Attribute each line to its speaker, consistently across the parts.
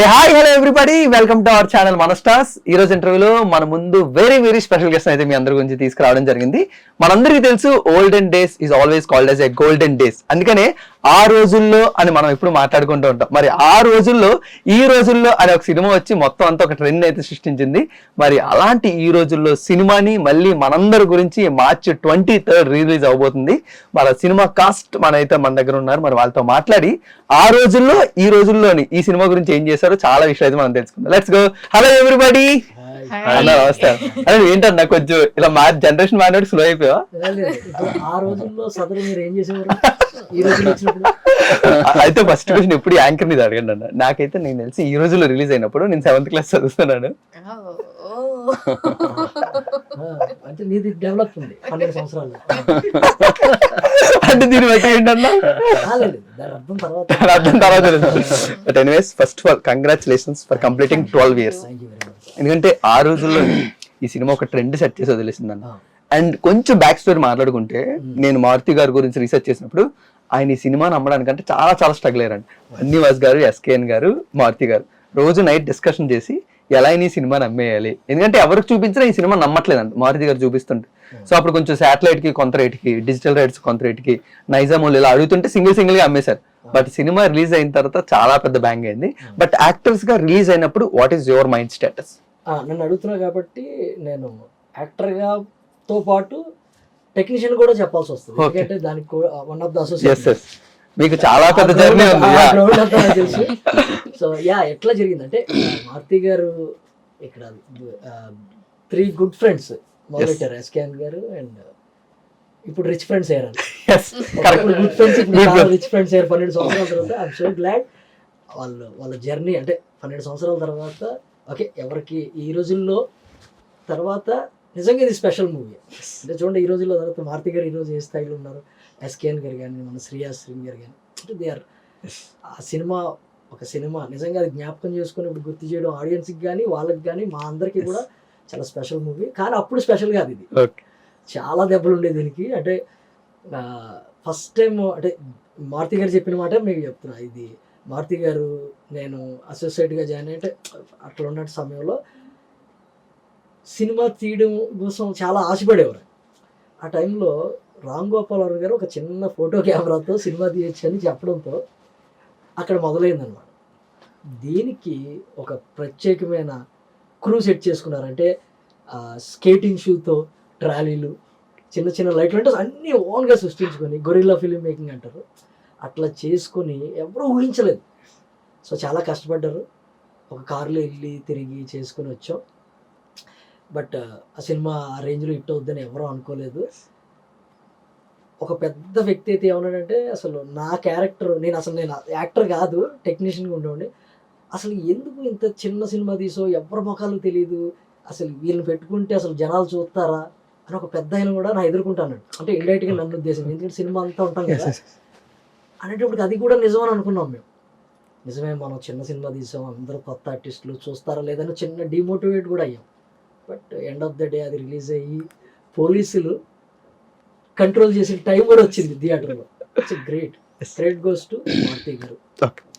Speaker 1: Hi hello everybody, welcome to our channel మన stars. ఈ రోజు ఇంటర్వ్యూలో మన ముందు వెరీ స్పెషల్ గెస్ట్ అయితే మీ అందరి గురించి తీసుకురావడం జరిగింది. మనందరికీ తెలుసు olden days is always called as a golden days. అందుకనే ఆ రోజుల్లో అని మనం ఎప్పుడు మాట్లాడుకుంటూ ఉంటాం. మరి ఆ రోజుల్లో ఈ రోజుల్లో అనే ఒక సినిమా వచ్చి మొత్తం అంతా ఒక ట్రెండ్ అయితే సృష్టించింది. మరి అలాంటి ఈ రోజుల్లో సినిమాని మళ్ళీ మనందరి గురించి మార్చి 23rd రిలీజ్ అవబోతుంది. మన సినిమా కాస్ట్ మన దగ్గర ఉన్నారు. మరి వాళ్ళతో మాట్లాడి ఆ రోజుల్లో ఈ రోజుల్లోని ఈ సినిమా గురించి ఏం చేశారో చాలా విషయాలు అయితే మనం తెలుసుకుందాం. Let's go. Hello everybody. నమస్కారం. అదే ఏంటన్నా కొంచెం ఇలా జనరేషన్ మాట్లాడి స్లో అయిపోయా?
Speaker 2: ఆ రోజుల్లో సదరు మీరు ఏం చేసేవారు? ఈ రోజుల్లో వచ్చినప్పుడు
Speaker 1: అయితే ఫస్ట్ క్వశ్చన్ ఎప్పుడు యాంకర్ మీద అడగండి అన్న. నాకైతే నేను తెలిసి ఈ రోజుల్లో రిలీజ్ అయినప్పుడు నేను 7th క్లాస్ చదువుతున్నాను.
Speaker 2: అంటే నీది డెవలప్ ఉంది 12 సంవత్సరాలు.
Speaker 1: అంటే దీన్ని బట్టి ఏంటన్నా అర్థం తర్వాత. But anyways, first of all congratulations for completing 12 years. ఎందుకంటే ఆ రోజుల్లో ఈ సినిమా ఒక ట్రెండ్ సెట్ చేసి వదిలేసిందన్న. అండ్ కొంచెం బ్యాక్ స్టోరీ మాట్లాడుకుంటే, నేను మారుతి గారి గురించి రీసెర్చ్ చేసినప్పుడు ఆయన ఈ సినిమాని అమ్మడానికంటే చాలా స్ట్రగుల్ అయ్యారండి. బన్నీవాస్ గారు, ఎస్కేఎన్ గారు, మారుతి గారు రోజు నైట్ డిస్కషన్ చేసి ఎలా అయినా ఈ సినిమాని అమ్మేయాలి. ఎందుకంటే ఎవరికి చూపించినా ఈ సినిమా నమ్మట్లేదండి మారుతి గారు చూపిస్తుంటే. సో అప్పుడు కొంచెం శాటిలైట్ కి కొంత రేటుకి, డిజిటల్ రైట్స్ కొంత రేటుకి, నైజామోల్ ఇలా అడుగుతుంటే సింగిల్ గా అమ్మేశారు. బట్ సినిమా రిలీజ్ అయిన తర్వాత చాలా పెద్ద బ్యాంగ్ అయింది. బట్ యాక్టర్స్ గా రిలీజ్ అయినప్పుడు what is your mind status?
Speaker 2: నన్ను అడుగుతున్నా కాబట్టి నేను యాక్టర్ గా తో పాటు టెక్నీషియన్ కూడా చెప్పాల్సి వస్తుంది. ఎందుకంటే దానికి వన్ ఆఫ్ ద అసోసియేషన్
Speaker 1: మీకు చాలా పెద్ద జర్నీ ఉంది.
Speaker 2: సో ఎట్లా జరిగిందంటే, మారుతి గారు ఇక్కడ 3 గుడ్ ఫ్రెండ్స్ మొదలెట్టారు. ఎస్కేఎన్ గారు అండ్ ఇప్పుడు రిచ్ ఫ్రెండ్స్ అయ్యారు. గుడ్ ఫ్రెండ్స్ ఇప్పుడు రిచ్ ఫ్రెండ్స్ అయ్యారు 12 సంవత్సరాల తర్వాత. ఐఎమ్ సో గ్లాడ్ వాళ్ళ జర్నీ అంటే 12 సంవత్సరాల తర్వాత ఓకే ఎవరికి ఈ రోజుల్లో తర్వాత నిజంగా ఇది స్పెషల్ మూవీ. అంటే చూడండి, ఈ రోజుల్లో తర్వాత మారుతి గారు ఈరోజు ఏ స్థాయిలో ఉన్నారు, ఎస్కేఎన్ గారు కానీ, మన శ్రీయాస్ సింగ్ గారు కానీ, అంటే దే ఆర్ ఆ సినిమా ఒక సినిమా నిజంగా అది జ్ఞాపకం చేసుకుని ఇప్పుడు గుర్తు చేయడం ఆడియన్స్కి కానీ వాళ్ళకి కానీ మా అందరికీ కూడా చాలా స్పెషల్ మూవీ. కానీ అప్పుడు స్పెషల్ కాదు, ఇది చాలా దెబ్బలు ఉండేది దీనికి. అంటే ఫస్ట్ టైం అంటే మారుతి గారు చెప్పిన మాట మీకు చెప్తున్నా. ఇది మారుతి గారు నేను అసోసియేట్గా జాయిన్ అంటే అట్లా ఉన్న సమయంలో సినిమా తీయడం కోసం చాలా ఆశపడేవారు. ఆ టైంలో రామ్ గోపాల్ వర్మ గారు ఒక చిన్న ఫోటో కెమెరాతో సినిమా తీయచ్చు అని చెప్పడంతో అక్కడ మొదలైందనమాట. దీనికి ఒక ప్రత్యేకమైన క్రూ సెట్ చేసుకున్నారంటే స్కేటింగ్ షూతో ట్రాలీలు, చిన్న లైట్లు అంటే అన్నీ ఓన్గా సృష్టించుకొని గొరిల్లా ఫిలిం మేకింగ్ అంటారు, అట్లా చేసుకొని ఎవరూ ఊహించలేదు. సో చాలా కష్టపడ్డారు. ఒక కారులో వెళ్ళి తిరిగి చేసుకొని వచ్చాం. బట్ ఆ సినిమా ఆ రేంజ్లో హిట్ అవుద్దని ఎవరూ అనుకోలేదు. ఒక పెద్ద వ్యక్తి అయితే ఏమన్నాడంటే, అసలు నా క్యారెక్టర్ నేను యాక్టర్ కాదు, టెక్నీషియన్గా ఉండేవాడిని. అసలు ఎందుకు ఇంత చిన్న సినిమా తీసో ఎవరి ముఖాలు తెలియదు, అసలు వీళ్ళని పెట్టుకుంటే అసలు జనాలు చూస్తారా అని ఒక పెద్ద ఆయన కూడా నా ఎదుర్కొంటాను. అంటే ఇండైరెక్ట్గా నన్ను ఉద్దేశం, ఎందుకంటే సినిమా అంతా ఉంటాం కదా అనేటప్పటికి అది కూడా నిజమని అనుకున్నాం మేము. నిజమే, మనం చిన్న సినిమా తీసాం, అందరూ కొత్త ఆర్టిస్టులు చూస్తారా లేదని చిన్న డిమోటివేట్ కూడా అయ్యాం. But end of the day అది రిలీజ్ అయ్యి పోలీసులు కంట్రోల్ చేసే టైం కూడా వచ్చింది థియేటర్లో. It's great goes to Maruthi గారు.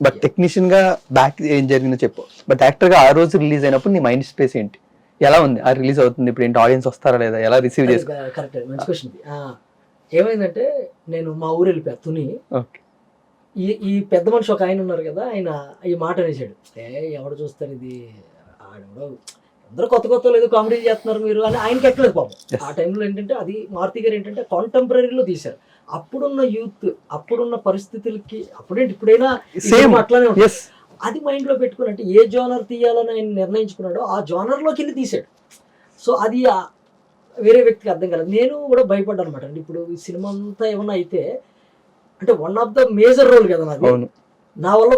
Speaker 1: బట్ టెక్నీషియన్ గా బ్యాక్ ఏం జరిగిందో చెప్పు. బట్ యాక్టర్ గా ఆ రోజు రిలీజ్ అయినప్పుడు నీ మైండ్ స్పేస్ ఏంటి, ఎలా ఉంది? ఆ రిలీజ్ అవుతుంది ఇప్పుడు ఏంటి, ఆడియన్స్ వస్తారా లేదా, ఎలా రిసీవ్ చేస్తారు?
Speaker 2: కరెక్ట్, మంచి క్వశ్చన్. ఏమైందంటే నేను మా ఊరు వెళ్ళిపోయా తుని. ఈ పెద్ద మనిషి ఒక ఆయన ఉన్నారు కదా, ఆయన ఈ మాట అనేసాడు, ఎవడు చూస్తారు ఇది, ఆడెవడో అందరూ కొత్త ఏదో కామెడీ చేస్తున్నారు మీరు అని ఆయనకి ఎక్కలేదు పాపం. ఆ టైంలో ఏంటంటే అది మారుతి గారు ఏంటంటే కాంటెంపరీలో తీశారు. అప్పుడున్న యూత్, అప్పుడున్న పరిస్థితులకి అప్పుడేంటి ఇప్పుడైనా అట్లానే ఉంటుంది. అది మైండ్లో పెట్టుకుని అంటే ఏ జోనర్ తీయాలని ఆయన నిర్ణయించుకున్నాడో ఆ జోనర్లోకి వెళ్ళి తీశాడు. సో అది వేరే వ్యక్తికి అర్థం కాలేదు. నేను కూడా భయపడ్డాను అనమాట. అంటే ఇప్పుడు ఈ సినిమా అంతా ఏమన్నా అయితే అంటే one of the major role కదా నాది, నా వల్ల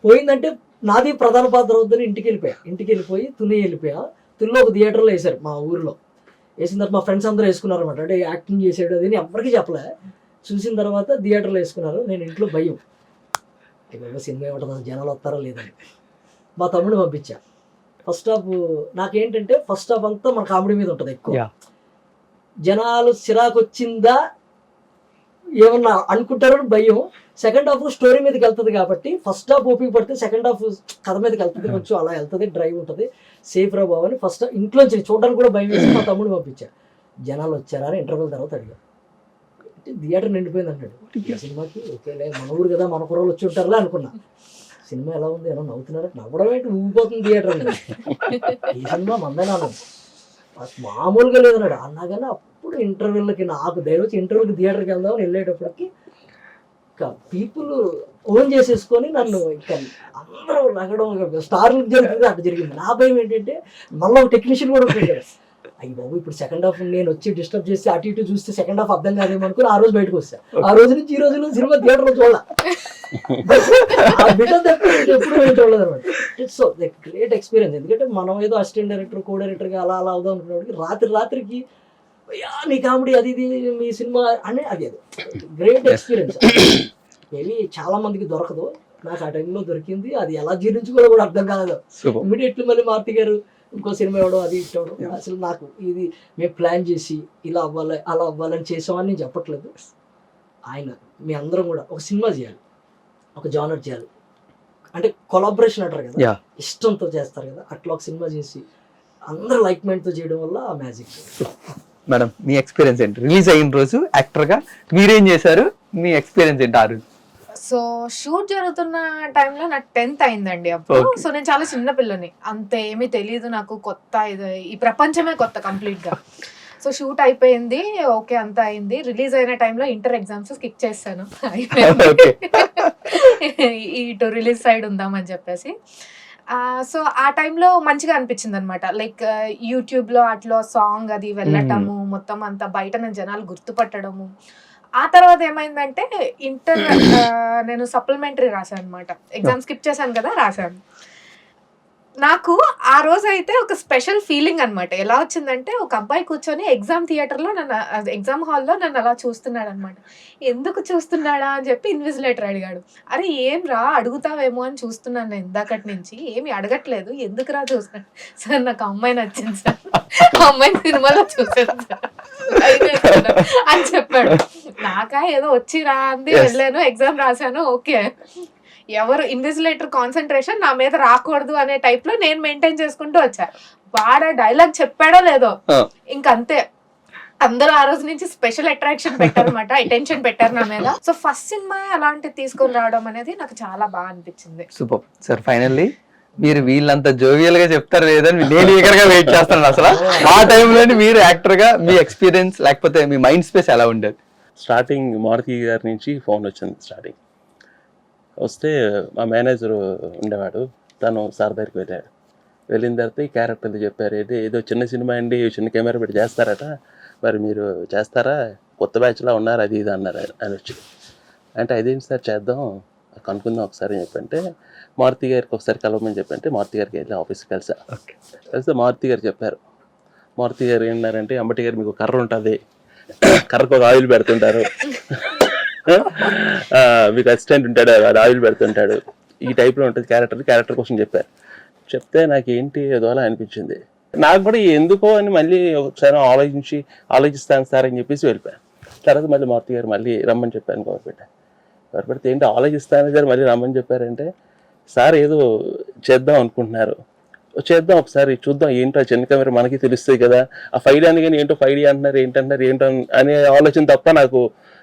Speaker 2: పోయిందంటే నాది ప్రధాన పాత్ర అవుద్దని ఇంటికి వెళ్ళిపోయి తుని వెళ్ళిపోయా. తునిలో ఒక థియేటర్లో వేశారు మా ఊరిలో. వేసిన తర్వాత మా ఫ్రెండ్స్ అందరూ వేసుకున్నారు అనమాట. అంటే యాక్టింగ్ చేసాడు అది ఎవరికి చెప్పలే. చూసిన తర్వాత థియేటర్లో వేసుకున్నారు. నేను ఇంట్లో భయం, సినిమా ఏమంటుందా, జనాలు వస్తారా లేదని. మా తమ్ముడు పంపించా. ఫస్ట్ హాఫ్ నాకేంటంటే ఫస్ట్ హాఫ్ అంతా మన కామెడీ మీద ఉంటుంది ఎక్కువ. జనాలు చిరాకు వచ్చిందా ఏమన్నా అనుకుంటారని భయం. సెకండ్ హాఫ్ స్టోరీ మీదకి వెళ్తుంది కాబట్టి ఫస్ట్ హాఫ్ ఓపిక పడితే సెకండ్ హాఫ్ కథ మీదకి వెళ్తుంది, కొంచెం అలా వెళ్తుంది, డ్రైవ్ ఉంటుంది, సేఫ్ రా బాబు అని ఫస్ట్ ఇంట్లోంచి చూడడానికి కూడా భయం వేసి మా తమ్ముడు పంపించా. జనాలు వచ్చారా అని ఇంటర్వెల్ తర్వాత అడిగా, థియేటర్ నిండిపోయింది అంటాడు. సినిమాకి ఓకేలే మన ఊరు కదా మన కుర్రలు వచ్చి ఉంటారులే అనుకున్నా. సినిమా ఎలా ఉంది, ఎలా నవ్వుతున్నారా, నవ్వడం ఏంటి ఊగిపోతుంది థియేటర్ అని. ఈ సినిమా మందేనా మామూలుగా లేదన్నాడు. అన్నాగానే అప్పుడు ఇంటర్వ్యూలకి నాకు ధైర్యం వచ్చి ఇంటర్వ్యూకి థియేటర్కి వెళ్దామని వెళ్ళేటప్పటికి ఇంకా పీపుల్ ఓన్ చేసేసుకొని నన్ను ఇంకా అందరూ నగడం స్టార్లు జరుగుతుంది అట్లా జరిగింది. నా భయం ఏంటంటే మళ్ళీ ఒక టెక్నీషియన్ కూడా ఉంటాడు, అయ్యి బాబు ఇప్పుడు సెకండ్ హాఫ్ నేను వచ్చి డిస్టర్బ్ చేసి అటు ఇటు చూస్తే సెకండ్ హాఫ్ అర్థం కాదేమో అనుకుని ఆ రోజు బయటకు వస్తా. ఆ రోజు నుంచి ఈ రోజులో సినిమా థియేటర్లో చూడాలి ఎప్పుడు చూడలేదు అనమాట. It's so great experience. ఎందుకంటే మనం ఏదో అసిస్టెంట్ డైరెక్టర్ కో డైరెక్టర్గా అలా అలా అవుదాం అనుకున్నప్పటికీ రాత్రికి నీ కామెడీ అది ఇది మీ సినిమా అని అది గ్రేట్ ఎక్స్పీరియన్స్. మేబీ చాలా మందికి దొరకదు, నాకు ఆ టైంలో దొరికింది. అది ఎలా జీర్ణించుకోవాలో కూడా అర్థం కాలేదు. ఇమీడియట్లీ మళ్ళీ మారుతి గారు ఇంకో సినిమా ఇవ్వడం అది ఇవ్వడం, అసలు నాకు ఇది మేము ప్లాన్ చేసి ఇలా అవ్వాలి అలా అవ్వాలని చేసామని నేను చెప్పట్లేదు. ఆయన మీ అందరం కూడా ఒక సినిమా చేయాలి, ఒక జానర్ చేయాలి అంటే కొలాబరేషన్ అంటారు కదా, ఇష్టంతో చేస్తారు కదా, అట్లా ఒక సినిమా చేసి అందరూ లైక్ మైండ్తో చేయడం వల్ల ఆ మ్యాజిక్.
Speaker 1: మేడం మీ ఎక్స్పీరియన్స్ ఏంటి, రిలీజ్ అయిన రోజు యాక్టర్గా మీరేం చేశారు, మీ ఎక్స్పీరియన్స్ ఏంటి ఆ రోజు?
Speaker 3: సో షూట్ జరుగుతున్న టైంలో నాకు 10th అయిందండి అప్పుడు. సో నేను చాలా చిన్న పిల్లని, అంత ఏమీ తెలియదు నాకు, కొత్త ఇది ఈ ప్రపంచమే కొత్త కంప్లీట్ గా. సో షూట్ అయిపోయింది, ఓకే అంతా అయింది. రిలీజ్ అయిన టైంలో ఇంటర్ ఎగ్జామ్స్ స్కిప్ చేస్తాను, ఇటు రిలీజ్ సైడ్ ఉందామని చెప్పేసి. సో ఆ టైంలో మంచిగా అనిపించింది అనమాట. లైక్ యూట్యూబ్లో అట్లా సాంగ్ అది వెళ్ళటము, మొత్తం అంతా బయట నేను జనాలు గుర్తుపట్టడము. ఆ తర్వాత ఏమైందంటే ఇంటర్ నేను సప్లిమెంటరీ రాశాను అనమాట. ఎగ్జామ్ స్కిప్ చేశాను కదా, రాశాను. నాకు ఆ రోజు అయితే ఒక స్పెషల్ ఫీలింగ్ అనమాట. ఎలా వచ్చిందంటే ఒక అబ్బాయి కూర్చొని ఎగ్జామ్ థియేటర్లో నన్ను, ఎగ్జామ్ హాల్లో నన్ను అలా చూస్తున్నాడు అనమాట. ఎందుకు చూస్తున్నాడా అని చెప్పి ఇన్విజిలేటర్ అడిగాడు. అరే ఏం రా అడుగుతావేమో అని చూస్తున్నాను నేను ఇందాకటి నుంచి, ఏమి అడగట్లేదు, ఎందుకు రా చూస్తున్నాడు. సార్ నాకు అమ్మాయి నచ్చింది సార్, అమ్మాయిని సినిమాలో చూసాను సార్ అని చెప్పాడు. నాకా ఏదో వచ్చి రా అంది, వెళ్ళాను, ఎగ్జామ్ రాశాను, ఓకే. ఎవరు ఇన్విజిలేటర్ కాన్సన్ట్రేషన్ నా మీద రాకూడదు అనే టైప్ లో నేను మెయింటైన్ చేసుకుంటూ వచ్చా. వాడ డైలాగ్ చెప్పాడో లేదో ఇంకంతే, అందరూ ఆ రోజు నుంచి స్పెషల్ అట్రాక్షన్ పెట్టారనమాట, అటెన్షన్ పెట్టారు నా మీద. సో ఫస్ట్ సినిమా అలాంటిది తీసుకొని రావడం అనేది నాకు చాలా బాగా అనిపించింది.
Speaker 1: Super sir. ఫైనల్లీ మీరు వీళ్ళంతా జోవియల్ గా చెప్తారు లేదని నేను ఈగర్ గా వెయిట్ చేస్తాను. అసలు ఆ టైంలోని మీరు యాక్టర్ గా మీ ఎక్స్పీరియన్స్ లేకపోతే మీ మైండ్ స్పేస్ ఎలా ఉండేది?
Speaker 4: స్టార్టింగ్ మారుతి గారి నుంచి ఫోన్ వచ్చింది. స్టార్టింగ్ వస్తే మా మేనేజర్ ఉండేవాడు, తను సార్ దగ్గరికి వెళ్ళాడు. వెళ్ళిన తర్వాత ఈ క్యారెక్టర్లు చెప్పారు, ఏదో చిన్న సినిమా అండి, చిన్న కెమెరా పెట్టి చేస్తారట, మరి మీరు చేస్తారా, కొత్త బ్యాచ్లా ఉన్నారు, అది ఇది అన్నారు అని వచ్చి. అంటే అదేంటి సార్ చేద్దాం కనుక్కుందాం ఒకసారి అని చెప్పంటే, మారుతి గారికి ఒకసారి కలవమని చెప్పంటే మారుతి గారికి వెళ్ళి ఆఫీస్కి కలిస్తే మారుతి గారు చెప్పారు. మారుతి గారు ఏంటంటే, అంబటి గారు మీకు కర్ర ఉంటుంది, కర్రకు ఒక ఆయిల్ పెడుతుంటారు, మీకు అసిస్టెంట్ ఉంటాడు, అది ఆయిల్ పెడుతుంటాడు, ఈ టైప్లో ఉంటుంది క్యారెక్టర్ కోసం చెప్పారు. చెప్తే నాకు ఏంటి ఏదోలా అనిపించింది. నాకు కూడా ఎందుకో అని మళ్ళీ ఒకసారి ఆలోచిస్తాను సార్ అని చెప్పేసి వెళ్ళిపోయాను. తర్వాత మళ్ళీ మారుతి గారు మళ్ళీ రమ్మని చెప్పాను గవర్నమెంట్ ఏంటి ఆలోచిస్తాను సార్ మళ్ళీ రమ్మని చెప్పారంటే, సార్ ఏదో చేద్దాం అనుకుంటున్నారు, చేద్దాం ఒకసారి చూద్దాం, ఏంటో చిన్న కెమెరా మనకి తెలుస్తుంది కదా, ఆ ఫైల్ అని కానీ ఏంటో ఫైల్ అంటున్నారు ఏంటో అనే ఆలోచన తప్ప నాకు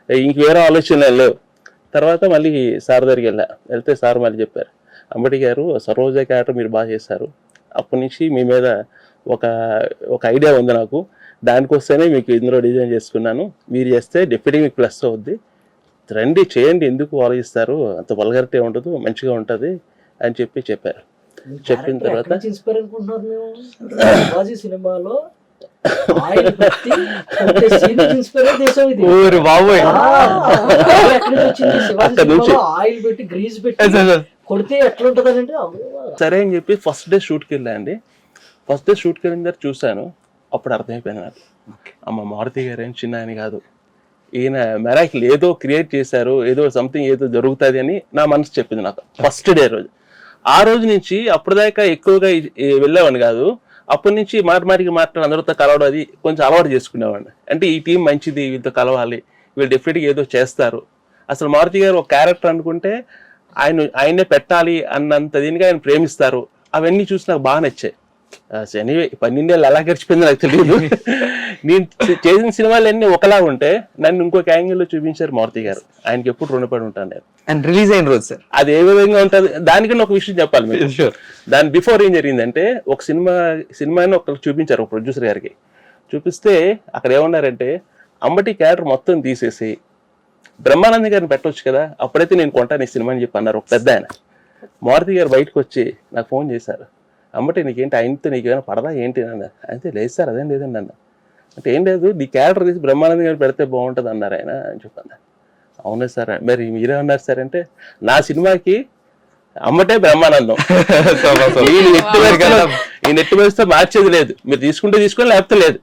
Speaker 4: ఇంక వేరే ఆలోచనలు లేవు. తర్వాత మళ్ళీ సార్ దగ్గరికి వెళ్తే సార్ మళ్ళీ చెప్పారు, అంబటి గారు సరోజ క్యారెక్టర్ మీరు బాగా చేశారు, అప్పటి నుంచి మీ మీద ఒక ఐడియా ఉంది నాకు, దానికోసమే మీకు ఇందులో డిజైన్ చేసుకున్నాను, మీరు చేస్తే డెఫినెట్గా మీకు ప్లస్ అవుద్ది, రండి చేయండి, ఎందుకు ఆలోచిస్తారు, అంత వల్గరిటీ ఉండదు, మంచిగా ఉంటుంది అని చెప్పారు. చెప్పిన తర్వాత
Speaker 2: సినిమాలో ఆయిల్ పెట్టి గ్రీజ్ పెట్టి కొడితే ఎట్లుంటదంటే
Speaker 4: సరే అని చెప్పి ఫస్ట్ డే షూట్కి వెళ్ళండి. ఫస్ట్ డే షూట్కి వెళ్ళిన తర్వాత చూశాను, అప్పుడు అర్థమైపోయింది నాకు, అమ్మ మారుతి గారు ఏం చిన్న అని కాదు, ఈయన మెరాకిల్ ఏదో క్రియేట్ చేశారు, ఏదో సంథింగ్ ఏదో జరుగుతుంది అని నా మనసు చెప్పింది నాకు ఫస్ట్ డే రోజు. ఆ రోజు నుంచి అప్పటిదాకా ఎక్కువగా వెళ్ళేవాడిని కాదు, అప్పటి నుంచి మాటికి మాట్లాడి అందరితో కలవడం అది కొంచెం అలవాటు చేసుకునేవాడిని. అంటే ఈ టీం మంచిది, వీళ్ళతో కలవాలి, వీళ్ళు డెఫినెట్గా ఏదో చేస్తారు. అసలు మారుతి గారు ఒక క్యారెక్టర్ అనుకుంటే ఆయనే పెట్టాలి అన్నంత దీనిగా ఆయన ప్రేమిస్తారు. అవన్నీ చూసి నాకు బాగా నచ్చాయి. ఎనీవే 12 ఏళ్ళు ఎలా గడిచిపోయిందో నాకు తెలియదు. నేను చేసిన సినిమాలు అన్నీ ఒకలా ఉంటే నన్ను ఇంకొక యాంగిల్లో చూపించారు మారుతి గారు. ఆయనకి ఎప్పుడు రుణపడి ఉంటాను నేను.
Speaker 1: అండ్ రిలీజ్ అయిన రోజు సార్
Speaker 4: అది ఏ విధంగా ఉంటుంది దానికన్నా ఒక విషయం చెప్పాలి మీరు. దాని బిఫోర్ ఏం జరిగిందంటే ఒక సినిమాని ఒకరికి చూపించారు, ఒక ప్రొడ్యూసర్ గారికి చూపిస్తే అక్కడ ఏమన్నారంటే అంబటి క్యారెక్టర్ మొత్తం తీసేసి బ్రహ్మానంద గారిని పెట్టవచ్చు కదా, అప్పుడైతే నేను కొంటాను ఈ సినిమా అని చెప్పి అన్నారు ఒక పెద్ద ఆయన. మారుతి గారు బయటకు వచ్చి నాకు ఫోన్ చేశారు, అమ్మటి నీకేంటి ఆయనతో నీకేమైనా పడదా ఏంటి అన్న. అయితే లేదు సార్ అదేం లేదండి అన్న. అంటే ఏం లేదు నీ క్యారెక్టర్ తీసి బ్రహ్మానంద గారు పెడితే బాగుంటుంది అన్నారు ఆయన అని చెప్పాను. అవునా సార్, మరి మీరే అన్నారు సార్ అంటే నా సినిమాకి అమ్మటే బ్రహ్మానందం, ఈ నెట్ వేస్తే మార్చేది లేదు, మీరు తీసుకుంటే తీసుకొని లేకపోతే లేదు,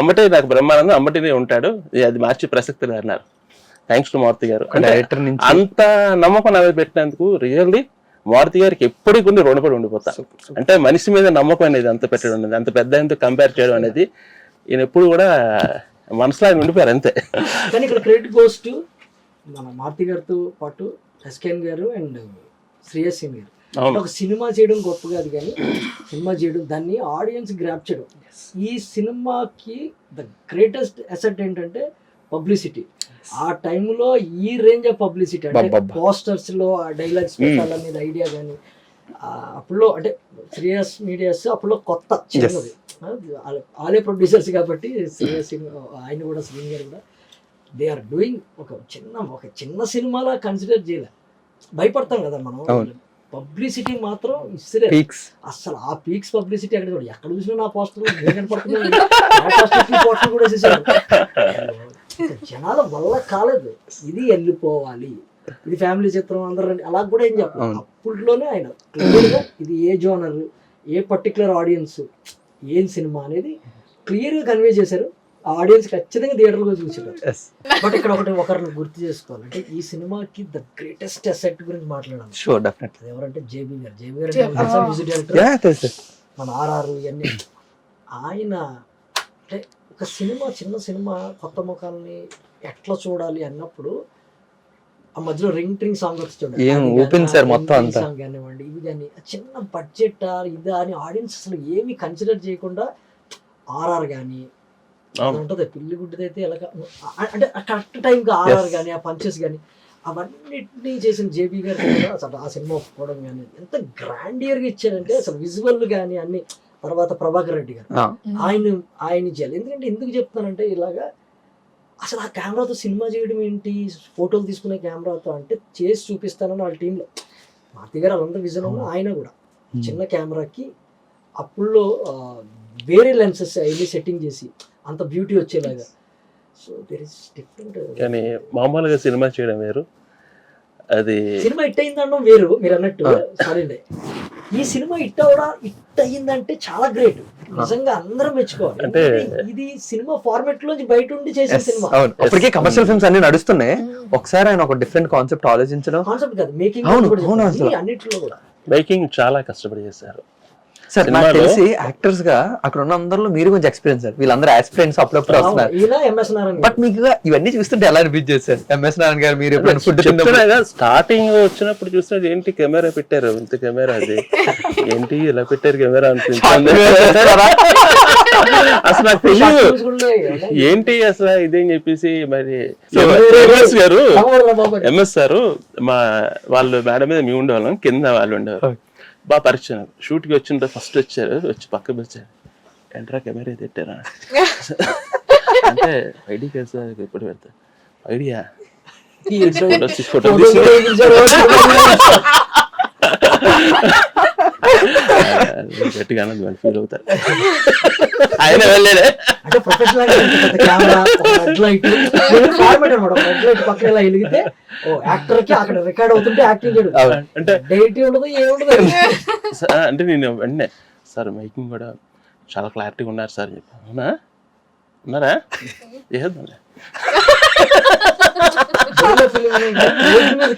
Speaker 4: అమ్మటే నాకు బ్రహ్మానందం అమ్మటినే ఉంటాడు, అది మార్చే ప్రసక్తి లేదు అన్నారు. థ్యాంక్స్ టు మారుతి గారు.
Speaker 1: డైరెక్టర్ నుంచి
Speaker 4: అంత నమ్మకం నా మీద పెట్టినందుకు రియల్లీ మారుతి గారికి ఎప్పటికి కొన్ని రుణపడి ఉండిపోతా. అంటే మనిషి మీద నమ్మకం అనేది అంత పెట్టడం అనేది, అంత పెద్ద ఆయనతో కంపేర్ చేయడం అనేది ఈయన ఎప్పుడు కూడా మనసులో ఆయన ఉండిపోయారు అంతే.
Speaker 2: కానీ ఇక్కడ క్రెడిట్ గోస్ టు మన మారుతి గారితో పాటు ఎస్కేఎన్ గారు అండ్ శ్రేయస్ సింగ్ గారు. ఒక సినిమా చేయడం గొప్ప కాదు, కానీ సినిమా చేయడం దాన్ని ఆడియన్స్ గ్రాప్ చేయడం. ఈ సినిమాకి ద గ్రేటెస్ట్ అసెట్ ఏంటంటే పబ్లిసిటీ. ఆ టైంలో ఈ రేంజ్ ఆఫ్ పబ్లిసిటీ అంటే పోస్టర్స్ లో డైలాగ్స్ పెట్టాలనేది ఐడియా కానీ అప్పుడులో అంటే శ్రేయస్ మీడియాస్ అప్పుడులో కొత్త చిన్నది, ఆలే ప్రొడ్యూసర్స్ కాబట్టి శ్రేయస్ ఆయన కూడా శ్రీని గారు కూడా దే ఆర్ డూయింగ్ ఒక చిన్న సినిమాలా కన్సిడర్ చేయలే. భయపడతాం కదా మనం, పబ్లిసిటీ మాత్రం ఇస్తే అసలు ఆ పీక్స్ పబ్లిసిటీ ఎక్కడ చూసినా నా పోస్టర్ పోస్టర్ కూడా వేసేసారు. జనాల వల్ల కాలేదు, ఇది వెళ్ళిపోవాలి, ఇది ఫ్యామిలీ చిత్రం అందరూ అలా కూడా ఏం చెప్పాలి. అప్పట్లోనే ఆయన క్లియర్గా ఇది ఏ జోనర్, ఏ పర్టికులర్ ఆడియన్స్, ఏం సినిమా అనేది క్లియర్గా కన్వే చేశారు. ఆ ఆడియన్స్ ఖచ్చితంగా థియేటర్లో చూసారు. బట్ ఇక్కడ ఒకరిని గుర్తు చేసుకోవాలి, అంటే ఈ సినిమాకి ద గ్రేటెస్ట్ అసెట్ గురించి మాట్లాడాలి. అది ఎవరంటే జేబీ గారు మ్యూజిక్ డైరెక్టర్, మన ఆర్ఆర్ ఇవన్నీ. ఆయన అంటే ఒక సినిమా, చిన్న సినిమా, కొత్త ముఖాలని ఎట్లా చూడాలి అన్నప్పుడు ఆ మధ్యలో రింగ్ ట్రింగ్ సాంగ్ వస్తుంది సాంగ్ కానివ్వండి, ఇవి కానీ చిన్న బడ్జెట్ ఇదా అని ఆడియన్స్ అసలు ఏమి కన్సిడర్ చేయకుండా ఆర్ఆర్ కానీ ఉంటది, పిల్లి గుడ్డిదైతే ఎలా అంటే కరెక్ట్ టైంకి ఆర్ఆర్ కానీ ఆ పంచెస్ కానీ అవన్నిటినీ చేసిన జేబీ గారు కూడా అసలు ఆ సినిమా ఒప్పుకోవడం కానీ ఎంత గ్రాండియర్గా ఇచ్చారంటే అసలు విజువల్ కానీ అన్ని. తర్వాత ప్రభాకర్ రెడ్డి గారు ఆయన చేయాలి. ఎందుకు చెప్తానంటే ఇలాగా అసలు ఆ కెమెరాతో సినిమా చేయడం ఏంటి, ఫోటోలు తీసుకునే కెమెరాతో అంటే చేసి చూపిస్తానని వాళ్ళ టీంలో మారుతి గారు వాళ్ళంతా విజన్ ఉన్న. ఆయన కూడా చిన్న కెమెరాకి అప్పుల్లో వేరే లెన్సెస్ అవన్నీ సెట్టింగ్ చేసి అంత బ్యూటీ వచ్చేలాగా. So there is different.
Speaker 4: కానీ మామూలుగా సినిమా చేయడం వేరు, అది
Speaker 2: సినిమా హిట్ అయిందనడం వేరు. మీరు అన్నట్టు సరేండి, ఈ సినిమా హిట్ అయ్యిందంటే చాలా గ్రేట్, నిజంగా అందరం మెచ్చుకోవాలి. అంటే ఇది సినిమా ఫార్మాట్ లోంచి బయట ఉండి చేసిన సినిమా.
Speaker 1: అప్పటికే కమర్షియల్ ఫిల్మ్స్ అన్ని నడుస్తున్నాయి, ఒకసారి ఆయన ఒక డిఫరెంట్ కాన్సెప్ట్ ఆలోచించడం.
Speaker 2: కాన్సెప్ట్ కాదు, మేకింగ్ అన్నిట్లో కూడా
Speaker 4: మేకింగ్ చాలా కష్టపడి చేశారు.
Speaker 1: సార్ నాకు తెలిసి యాక్టర్స్ గా అక్కడ ఉన్న అందరిలో మీరు కొంచెం ఎక్స్పీరియన్స్ సార్, వీళ్ళందరూ ఆస్పిరెంట్స్ అప్పుడప్పుడు వస్తున్నారు. బట్ మీకు ఇవన్నీ చూస్తుంటే ఎలా అనిపించేది సార్? ఎంఎస్ నారాయణ గారు మీరు ఎప్పుడైనా ఫుడ్
Speaker 4: స్టార్టింగ్ వచ్చినప్పుడు చూస్తే ఏంటి కెమెరా పెట్టారు, ఇంత కెమెరా అది ఏంటి ఇలా పెట్టారు కెమెరా అనిపించింది. అసలు నాకు తెలియదు ఏంటి అసలు ఇదేం చెప్పేసి. మరి ఎంఎస్ గారు మా వాళ్ళు మేడం మీద మేము ఉండేవాళ్ళం, కింద వాళ్ళు ఉండేవారు. బాగా పరిచయం. షూట్కి వచ్చిన ఫస్ట్ వచ్చారు, వచ్చి పక్క వచ్చారు, ఎంట్రా కెమెరా పెట్టారా అంటే ఐడి కదా సార్ ఎప్పుడు పెడతా ఐడియా ఫోటో గట్టిగా ఫీల్ అవుతారు. ఆయన వెళ్ళలే
Speaker 2: అంటే ప్రొఫెషనల్ కెమెరా పక్కన ఇలా వెలిగితే యాక్టర్ కి అక్కడ రికార్డ్ అవుతుంటే యాక్టింగ్ చేయడం అంటే డైట్ ఉండదు ఏముండదు.
Speaker 4: అంటే నేను వెంటనే సార్ మేకింగ్ కూడా చాలా క్లారిటీగా ఉన్నారు సార్ చెప్పి. అవునా ఉన్నారా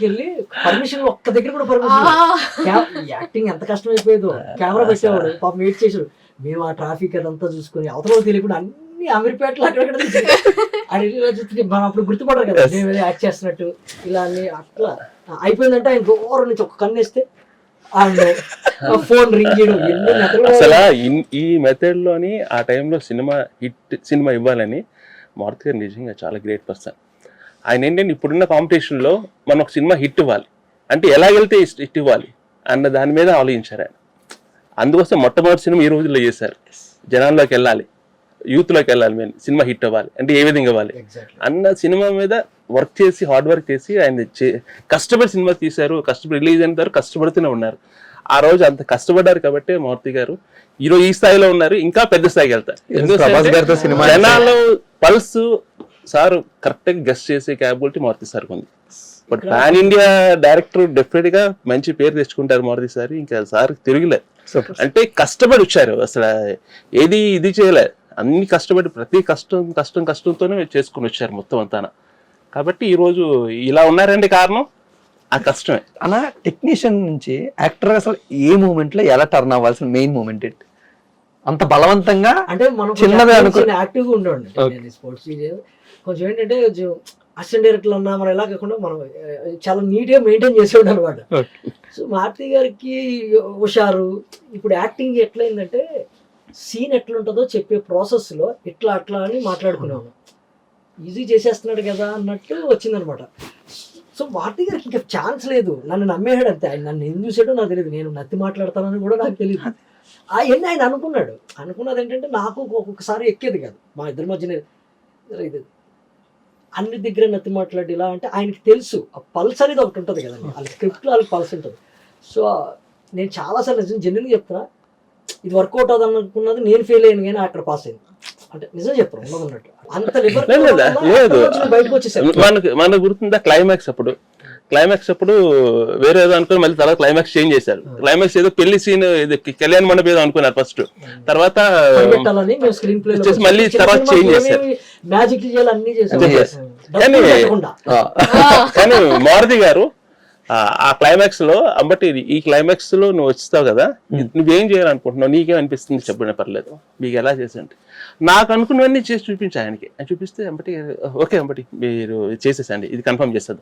Speaker 2: వెళ్ళి పర్మిషన్ ఒక్క దగ్గర కూడా పర్మిషన్. యాక్టింగ్ ఎంత కష్టం అయిపోయేదో, కెమెరా పెట్టేవాడు పాపం వెయిట్ చేసాడు. మేము ఆ ట్రాఫిక్ అదంతా చూసుకొని అవతల తెలియకుండా అన్ని అన్ని అమీర్పేటలో అక్కడక్కడ చూస్తే మనం అప్పుడు గుర్తుపడరు కదా మేము ఏదో యాక్ట్ చేస్తున్నట్టు ఇలా అన్ని అట్లా అయిపోయిందంటే ఆయన దూరం నుంచి ఒక కన్ను వేస్తే ఫోన్ రింగ్ చేయడం ఎన్ని మెథడ్లు.
Speaker 4: అసలు ఈ మెథడ్ లోని ఆ టైంలో సినిమా ఇవ్వాలని మారుతి గారు నిజంగా చాలా గ్రేట్ పర్సన్. ఆయన ఏంటంటే ఇప్పుడున్న కాంపిటీషన్లో మనం ఒక సినిమా హిట్ ఇవ్వాలి అంటే ఎలాగెళ్తే హిట్ ఇవ్వాలి అన్న దాని మీద ఆలోచించారు ఆయన. అందుకోసం మొట్టమొదటి సినిమా ఈ రోజుల్లో చేశారు. జనాల్లోకి వెళ్ళాలి, యూత్లోకి వెళ్ళాలి, మేము సినిమా హిట్ అవ్వాలి అంటే ఏ విధంగా ఇవ్వాలి అన్న సినిమా మీద వర్క్ చేసి హార్డ్ వర్క్ చేసి ఆయన కష్టపడి సినిమా తీశారు. కష్టపడి రిలీజ్ అయిన తర్వాత కష్టపడుతూనే ఉన్నారు. ఆ రోజు అంత కష్టపడ్డారు కాబట్టి మారుతి గారు ఈరోజు ఈ స్థాయిలో ఉన్నారు, ఇంకా పెద్ద స్థాయికి వెళ్తారు. జనాల్లో పల్స్ సార్ కరెక్ట్ గా గెస్ట్ చేసే క్యాపబిలిటీ మారుతి సార్ ఉంది. But pan India director definite గా మంచి పేరు తెచ్చుకుంటారు మారుతి సార్. ఇంకా సార్ తిరిగిలేదు అంటే కష్టపడి వచ్చారు. అసలు ఏది ఇది చేయలేదు, అన్ని కష్టపడి ప్రతి కష్టంతోనే చేసుకుని వచ్చారు మొత్తం అంతా. కాబట్టి ఈ రోజు ఇలా ఉన్నారంటే కారణం ఆ కష్టమే.
Speaker 1: అన్న టెక్నీషియన్ నుంచి యాక్టర్ అసలు ఏ మూమెంట్ లో ఎలా టర్న్ అవ్వాల్సిన మెయిన్ మూమెంట్ ఏంటి? అంత బలవంతంగా
Speaker 2: అంటే మనం
Speaker 1: చిన్నది
Speaker 2: యాక్టివ్గా ఉండేవాడి స్పోర్ట్స్ కొంచెం ఏంటంటే కొంచెం అసిస్టెంట్ డైరెక్టర్లు అన్నా మనం ఎలా కాకుండా మనం చాలా నీట్గా మెయింటైన్ చేసేవాడు అనమాట. సో మారుతి గారికి హుషారు. ఇప్పుడు యాక్టింగ్ ఎట్లయిందంటే సీన్ ఎట్లుంటుందో చెప్పే ప్రాసెస్లో ఇట్లా అట్లా అని మాట్లాడుకున్నాము. ఈజీ చేసేస్తున్నాడు కదా అన్నట్టు వచ్చిందనమాట. సో మారుతి గారికి ఇంకా ఛాన్స్ లేదు, నన్ను నమ్మేశాడు అంతే. ఆయన నన్ను ఏం చూసాడో నాకు తెలియదు, నేను నత్తి మాట్లాడతానని కూడా నాకు తెలియదు. అవన్నీ ఆయన అనుకున్నది ఏంటంటే నాకు ఒక్కొక్కసారి ఎక్కేది కాదు. మా ఇద్దరి మధ్యనే ఇది అన్ని దగ్గర నత్తి మాట్లాడి ఇలా అంటే ఆయనకి తెలుసు ఆ పల్స్ అనేది ఒకటి ఉంటుంది కదండి, వాళ్ళ స్క్రిప్ట్లో వాళ్ళకి పల్స్ ఉంటుంది. సో నేను చాలాసార్లు నిజం జెన్యున్గా చెప్తున్నా, ఇది వర్కౌట్ అవుతుంది అనుకున్నది నేను ఫెయిల్ అయ్యాను కానీ అక్కడ పాస్ అయింది. అంటే నిజం చెప్తాను ఉన్నట్టు అంత బయటకు వచ్చేసాను.
Speaker 4: మనకు గుర్తుందా క్లైమాక్స్ అప్పుడు వేరే ఏదో అనుకుని మళ్ళీ తర్వాత క్లైమాక్స్ చేంజ్ చేశారు. క్లైమాక్స్ ఏదో పెళ్లి సీన్ కళ్యాణ మండపం ఏదో అనుకున్నారు ఫస్ట్, తర్వాత మళ్ళీ తర్వాత చేంజ్ చేశారు.
Speaker 2: మ్యాజిక్ అన్ని
Speaker 4: కానీ మారుతి గారు ఆ క్లైమాక్స్ లో అంబటి ఈ క్లైమాక్స్ లో నువ్వు వస్తావు కదా, నువ్వేం చేయాలనుకుంటున్నావు, నీకేం అనిపిస్తుంది చెప్పిన పర్లేదు, మీకు ఎలా చేసంటే నాకు అనుకున్నవన్నీ చేసి చూపించా ఆయనకి. ఆయన చూపిస్తే అంబటి ఓకే అంబటి మీరు చేసేసండి, ఇది కన్ఫర్మ్ చేస్తుంది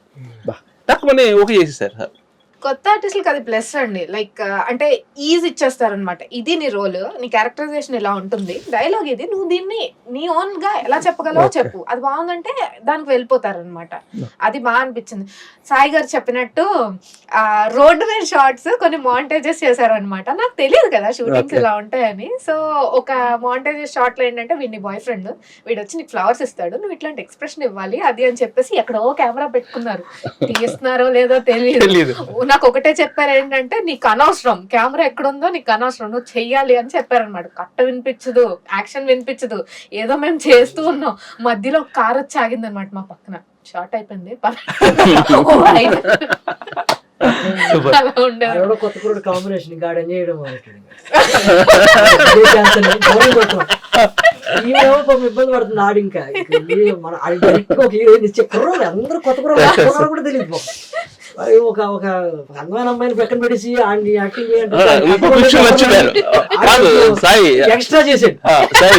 Speaker 4: తక్కువ ఓకే చేసేసారు సార్.
Speaker 3: కొత్త ఆర్టిస్టులకి అది ప్లస్ అండి. లైక్ అంటే ఈజీ ఇచ్చేస్తారనమాట. ఇది నీ రోల్, నీ క్యారెక్టరైజేషన్ ఇలా ఉంటుంది, డైలాగ్ ఇది, నువ్వు దీన్ని నీ ఓన్ గా ఎలా చెప్పగలవో చెప్పు, అది బాగుందంటే దానికి వెళ్ళిపోతారనమాట. అది బాగా అనిపించింది. సాయి గారు చెప్పినట్టు రోడ్ మీద షార్ట్స్ కొన్ని మాంటేజెస్ చేశారనమాట. నాకు తెలియదు కదా షూటింగ్స్ ఇలా ఉంటాయని. సో ఒక మాంటేజెస్ షార్ట్ లో ఏంటంటే వీడిని బాయ్ ఫ్రెండ్, వీడు వచ్చి నీకు ఫ్లవర్స్ ఇస్తాడు, నువ్వు ఇట్లాంటి ఎక్స్ప్రెషన్ ఇవ్వాలి అది అని చెప్పేసి ఎక్కడో కెమెరా పెట్టుకున్నారు. తీస్తున్నారో లేదో తెలియదు. నాకు ఒకటే చెప్పారు ఏంటంటే, నీకు అనవసరం కెమెరా ఎక్కడుందో, నీకు అనవసరం, నువ్వు చెయ్యాలి అని చెప్పారనమాట. కట్ట వినిపించదు, యాక్షన్ వినిపించదు, ఏదో మేము చేస్తూ ఉన్నాం. మధ్యలో కార్ వచ్చి ఆగింది అనమాట మా పక్కన. షార్ట్ అయిపోయింది. అలా ఉండేది.
Speaker 2: కొత్త కూడా కాంబినేషన్ గార్డెన్ చేయడం ఇబ్బంది పడుతుంది. ఆడి ఇంకా మన ఒక హీరోయిన్ ఇచ్చే కుర్రోలు అందరూ కొత్త కుర్రోలు కూడా తెలియదు. ఒక అందమైన అమ్మాయిని పక్కన పెట్టేసి యాక్టింగ్ ఎక్స్ట్రా చేసాడు.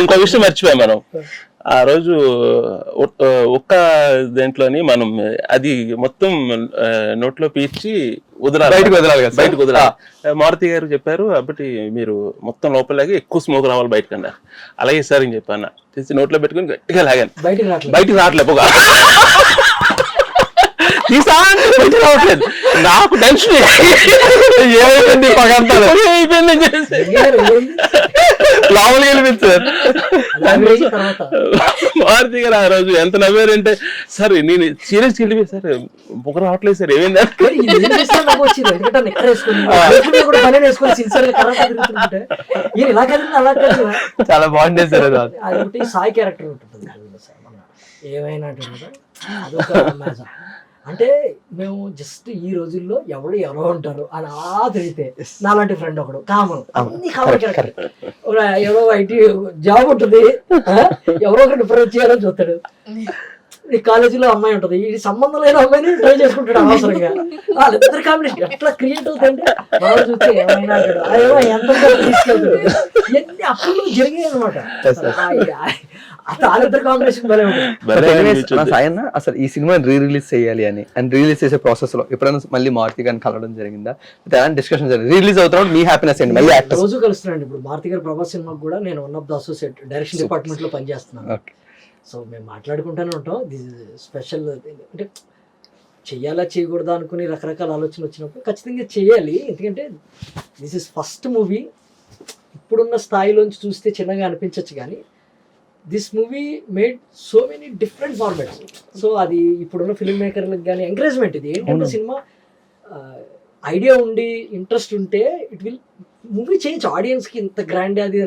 Speaker 4: ఇంకో విషయం మర్చిపోయాం మనం. ఆ రోజు ఒక్క దేంట్లోని మనం అది మొత్తం నోట్లో పీల్చి బయటకు వదలాలి. మారుతి గారు చెప్పారు అప్పటి మీరు మొత్తం లోపలకి ఎక్కువ స్మోక్ రావాలి బయటకు అన్నారు. అలాగే సార్ అని చెప్పాను. తీసి నోట్లో పెట్టుకుని గట్టిగా లాగాను, బయటికి రావట్లేదు పొగ. రావట్లేదు, నాకు టెన్షన్ ఏమైపోయింది పొగ అంతా అయిపోయిందని చెప్పేసి లోపలికి వెళ్ళిపోయింది. మారుతి గారు ఆ రోజు ఎంత నవ్వారంటే, సార్ నేను సీరియస్కి వెళ్ళిపోయి సార్ పొగ రావట్లేదు సార్ ఏమైంది. చాలా బాగుండేది సార్.
Speaker 2: అది సాయి క్యారెక్టర్ ఉంటుంది ఏమైనా అంటే మేము జస్ట్ ఈ రోజుల్లో ఎవరో ఉంటారు అని తిరిగితే నాలాంటి ఫ్రెండ్ ఒకడు కామన్, అన్ని కామన్ క్యారెక్టర్. ఎవరో ఐటీ జాబ్ ఉంటుంది, ఎవరో ఒకటి ప్రిఫర్ చేయాలని చూస్తాడు. ఈ కాలేజీలో అమ్మాయి ఉంటుంది, ఈ సంబంధం లేని అమ్మాయిని ట్రై చేసుకుంటాడు అనవసరంగా. వాళ్ళిద్దరు కాంబినేషన్ ఎట్లా క్రియేట్ అవుతుందంటే మనం చూస్తే ఏమైనా ఎంత తీసుకెళ్తాడు. ఇవన్నీ అప్పుడు జరిగాయి అనమాట. వాళ్ళిద్దరు కాంబినేషన్ భలే ఉంటుంది.
Speaker 4: భలే
Speaker 1: Anyways,
Speaker 4: అనిపించింది.
Speaker 1: నా సాయన్న అసలు ఈ సినిమా రిలీజ్ చేయాలి అని అండ్ రిలీజ్ చేసే ప్రాసెస్ లో ఎప్పుడైనా మళ్ళీ మారుతి గారిని కలవడం జరిగిందా, ఎలాంటి డిస్కషన్ జరిగింది? రిలీజ్ అవుతున్నప్పుడు మీ హ్యాపీనెస్ ఏంటి? మళ్ళీ యాక్టర్స్
Speaker 2: రోజు కలుస్తున్నాండి. ఇప్పుడు మారుతి గారు ప్రభాస్ సినిమాకి కూడా నేను one of the associate direction department లో పనిచేస్తున్నాను.
Speaker 1: ఓకే.
Speaker 2: సో మేము మాట్లాడుకుంటూనే ఉంటాం. దిస్ స్పెషల్ అంటే చెయ్యాలా చేయకూడదా అనుకుని రకరకాల ఆలోచనలు వచ్చినప్పుడు ఖచ్చితంగా చేయాలి. ఎందుకంటే దిస్ ఇస్ ఫస్ట్ మూవీ. ఇప్పుడున్న స్థాయిలోంచి చూస్తే చిన్నగా అనిపించవచ్చు, కానీ this movie made so many different formats. So అది ఇప్పుడున్న ఫిల్మ్ మేకర్లకు కానీ ఎంకరేజ్మెంట్. ఇది ఏంటంటే సినిమా ఐడియా ఉండి ఇంట్రెస్ట్ ఉంటే ఇట్ విల్ మూవీ చేయొచ్చు. ఆడియన్స్కి ఇంత గ్రాండ్ అది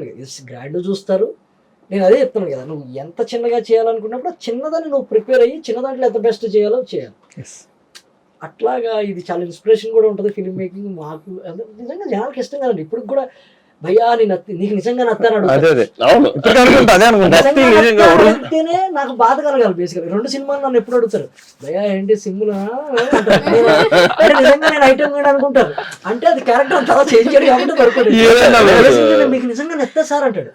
Speaker 2: గ్రాండ్ చూస్తారు. నేను అదే చెప్తాను కదా, నువ్వు ఎంత చిన్నగా చేయాలనుకున్నప్పుడు చిన్నదాన్ని నువ్వు ప్రిపేర్ అయ్యి చిన్న దాంట్లో ఎంత బెస్ట్ చేయాలో చేయాలి. అట్లాగా ఇది చాలా ఇన్స్పిరేషన్ కూడా ఉంటుంది ఫిల్మ్ మేకింగ్ మాకు. నిజంగా జనాలకు ఇష్టం కదండి. ఇప్పుడు కూడా భయ్యా నీకు నిజంగా నత్తాను
Speaker 1: అదే
Speaker 4: అవును
Speaker 2: అంటేనే నాకు బాధ కలగాలి. బేసిక్గా 2 సినిమాలు నన్ను ఎప్పుడు అడుగుతారు, భయ్యా ఏంటి సిమ్ములా నిజంగా నేను ఐటమ్ కూడా అనుకుంటారు. అంటే అది క్యారెక్టర్ అంతా చేంజ్ చేయడం కాబట్టి పడుకోండి. మీకు నిజంగా నెత్తా సార్ అంటాడు.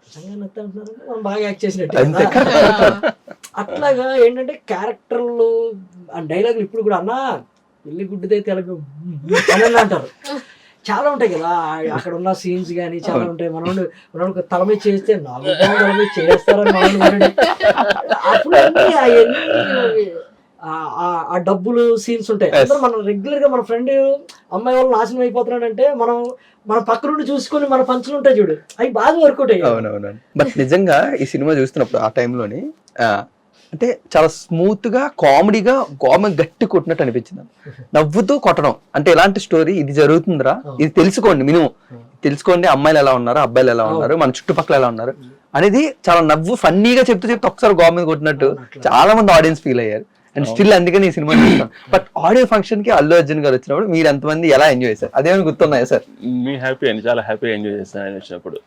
Speaker 2: నిజంగా నెత్తా అంటున్నారు మనం బాగా యాక్ట్ చేసినట్టు. అట్లాగా ఏంటంటే క్యారెక్టర్లు ఆ డైలాగులు ఇప్పుడు కూడా అన్నా పెళ్లి గుడ్డిదే తెలుగు అని అంటారు. చాలా ఉంటాయి కదా అక్కడ ఉన్న సీన్స్ కానీ చాలా ఉంటాయి. మనం తల మీద చేస్తే 4 తల మీద చేస్తారని మనం అప్పుడు అవన్నీ ఆ డబ్బులు సీన్స్ ఉంటాయి. అందరూ మనం రెగ్యులర్ గా మన ఫ్రెండ్ అమ్మాయి వాళ్ళు నాశనం అయిపోతున్నాడంటే మన పక్క నుండి చూసుకొని మన పంచులు ఉంటాయి చూడు, అవి బాగా వర్కౌట్ అయ్యాయి.
Speaker 1: అవునవును. బట్ నిజంగా ఈ సినిమా చూస్తున్నప్పుడు ఆ టైంలోని అంటే చాలా స్మూత్ గా కామెడీగా గోమ గట్టి కొట్టినట్టు అనిపించింది. నవ్వుతూ కొట్టడం అంటే ఎలాంటి స్టోరీ ఇది జరుగుతుందిరా, ఇది తెలుసుకోండి, మినిమం తెలుసుకోండి, అమ్మాయిలు ఎలా ఉన్నారు, అబ్బాయిలు ఎలా ఉన్నారు, మన చుట్టుపక్కల ఎలా ఉన్నారు అనేది చాలా నవ్వు ఫన్నీగా చెప్తూ ఒకసారి గోమ మీద కొట్టినట్టు చాలా మంది ఆడియన్స్ ఫీల్ అయ్యారు. అండ్ స్టిల్ అందుకని ఈ సినిమా చూస్తాం. బట్ ఆడియో ఫంక్షన్ కి అల్లు అర్జున్ గారు వచ్చినప్పుడు మీరు ఎంతమంది ఎలా ఎంజాయ్ చేశారు? అదేమైనా గుర్తున్నాయా సార్?
Speaker 4: మీ హ్యాపీ అండి, చాలా హ్యాపీ ఎంజాయ్ చేస్తాను ఆయన వచ్చినప్పుడు.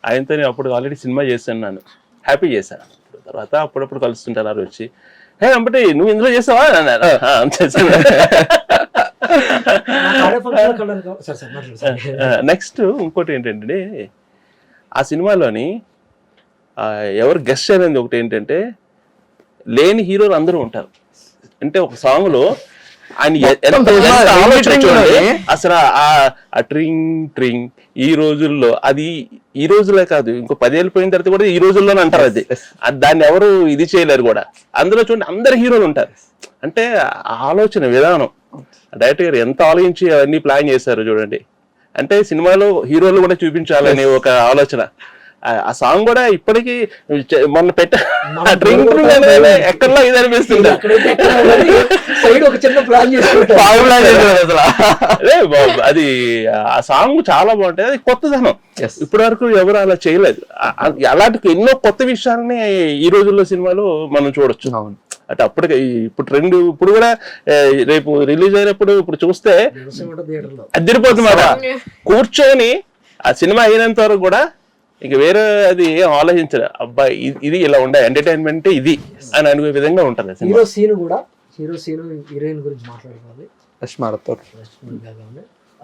Speaker 4: ఆయనతో అప్పుడు ఆల్రెడీ సినిమా చేశాను, నన్ను హ్యాపీ చేశాను. తర్వాత అప్పుడప్పుడు కలుస్తుంటారు వచ్చి, హే అంటే నువ్వు ఇందులో చేస్తావా అన్నారు. నెక్స్ట్ ఇంకోటి ఏంటంటే ఆ సినిమాలోని ఎవరు గెస్ట్ అనేది ఒకటి ఏంటంటే లేని హీరోలు అందరూ ఉంటారు. అంటే ఒక సాంగ్ లో ఆయన అసలు ఆ ట్రింగ్ ట్రింగ్ ఈ రోజుల్లో, అది ఈ రోజులే కాదు ఇంకో 10 ఏళ్ళు పోయిన తర్వాత కూడా ఈ రోజుల్లోనే అంటారు. అది దాన్ని ఎవరు ఇది చేయలేరు కూడా. అందులో చూడండి అందరు హీరోలు ఉంటారు. అంటే ఆలోచన విధానం డైరెక్టర్ గారు ఎంత ఆలోచించి అవన్నీ ప్లాన్ చేశారు చూడండి. అంటే సినిమాలో హీరోలు కూడా చూపించాలని ఒక ఆలోచన. ఆ సాంగ్ కూడా ఇప్పటికీ మొన్న ఎక్కడో ఇది అనిపిస్తుంది. అది ఆ సాంగ్ చాలా బాగుంటుంది. అది కొత్తదనం, ఇప్పటి వరకు ఎవరు అలా చేయలేదు. అలాంటి ఎన్నో కొత్త విషయాలని ఈ రోజుల్లో సినిమాలో మనం చూడొచ్చు. అంటే అప్పటికి ఇప్పుడు ట్రెండ్ ఇప్పుడు కూడా రేపు రిలీజ్ అయినప్పుడు ఇప్పుడు చూస్తే అదిరిపోతుంది. కూర్చొని ఆ సినిమా అయినంత వరకు కూడా ఇంక వేరే అది ఏం ఆలోచించరు. అబ్బాయి ఇది ఇలా ఉండే ఎంటర్టైన్మెంట్ ఇది అని అనుకునే విధంగా ఉంటుంది.
Speaker 2: హీరో సీను హీరోయిన్ గురించి మాట్లాడుకోవాలి.